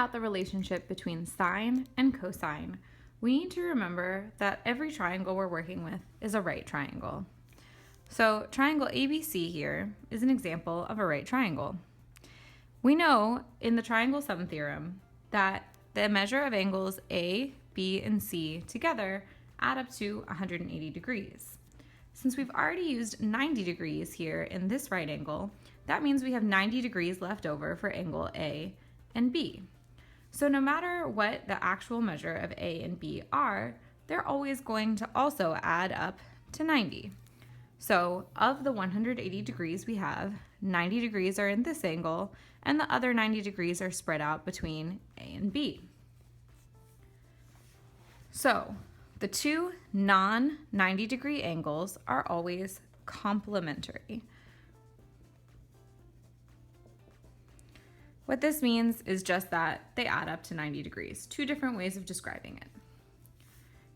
about the relationship between sine and cosine, we need to remember that every triangle we're working with is a right triangle. So triangle ABC here is an example of a right triangle. We know in the triangle sum theorem that the measure of angles A, B, and C together add up to 180 degrees. Since we've already used 90 degrees here in this right angle, that means we have 90 degrees left over for angle A and B. So no matter what the actual measure of A and B are, they're always going to also add up to 90. So of the 180 degrees we have, 90 degrees are in this angle, and the other 90 degrees are spread out between A and B. So the two non-90 degree angles are always complementary. What this means is just that they add up to 90 degrees, two different ways of describing it.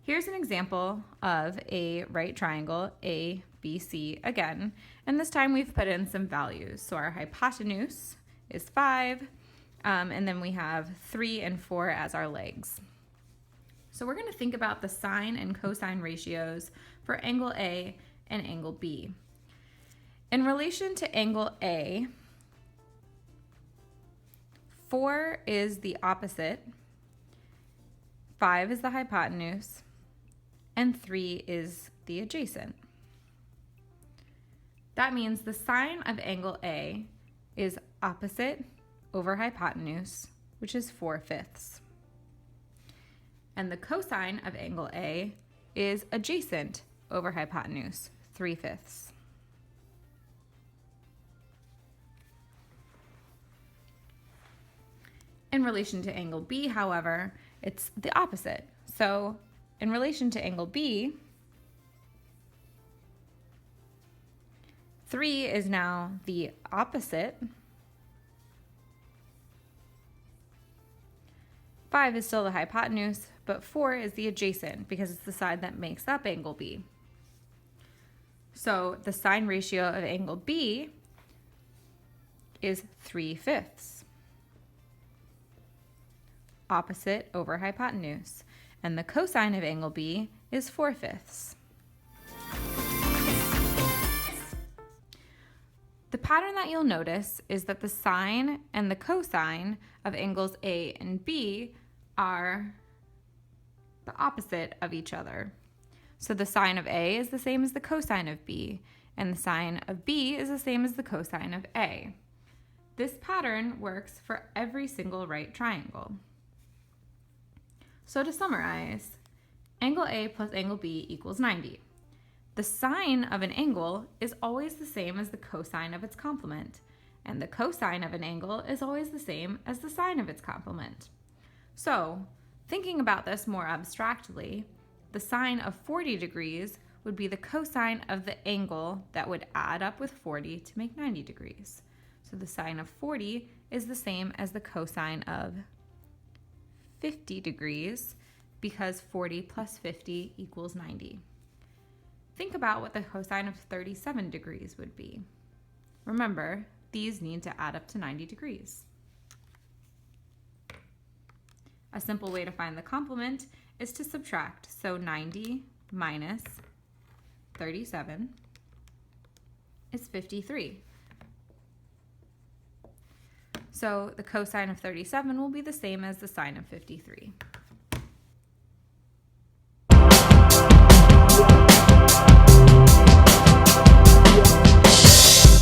Here's an example of a right triangle, ABC again, and this time we've put in some values. So our hypotenuse is 5, and then we have 3 and 4 as our legs. So we're going to think about the sine and cosine ratios for angle A and angle B. In relation to angle A, 4 is the opposite, 5 is the hypotenuse, and 3 is the adjacent. That means the sine of angle A is opposite over hypotenuse, which is 4/5. And the cosine of angle A is adjacent over hypotenuse, 3/5. In relation to angle B, however, it's the opposite. So in relation to angle B, 3 is now the opposite. 5 is still the hypotenuse, but 4 is the adjacent because it's the side that makes up angle B. So the sine ratio of angle B is 3/5. Opposite over hypotenuse. And the cosine of angle B is 4/5. The pattern that you'll notice is that the sine and the cosine of angles A and B are the opposite of each other. So the sine of A is the same as the cosine of B, and the sine of B is the same as the cosine of A. This pattern works for every single right triangle. So to summarize, angle A plus angle B equals 90. The sine of an angle is always the same as the cosine of its complement, and the cosine of an angle is always the same as the sine of its complement. So, thinking about this more abstractly, the sine of 40 degrees would be the cosine of the angle that would add up with 40 to make 90 degrees. So the sine of 40 is the same as the cosine of 50 degrees because 40 plus 50 equals 90. Think about what the cosine of 37 degrees would be. Remember, these need to add up to 90 degrees. A simple way to find the complement is to subtract. So 90 minus 37 is 53. So the cosine of 37 will be the same as the sine of 53.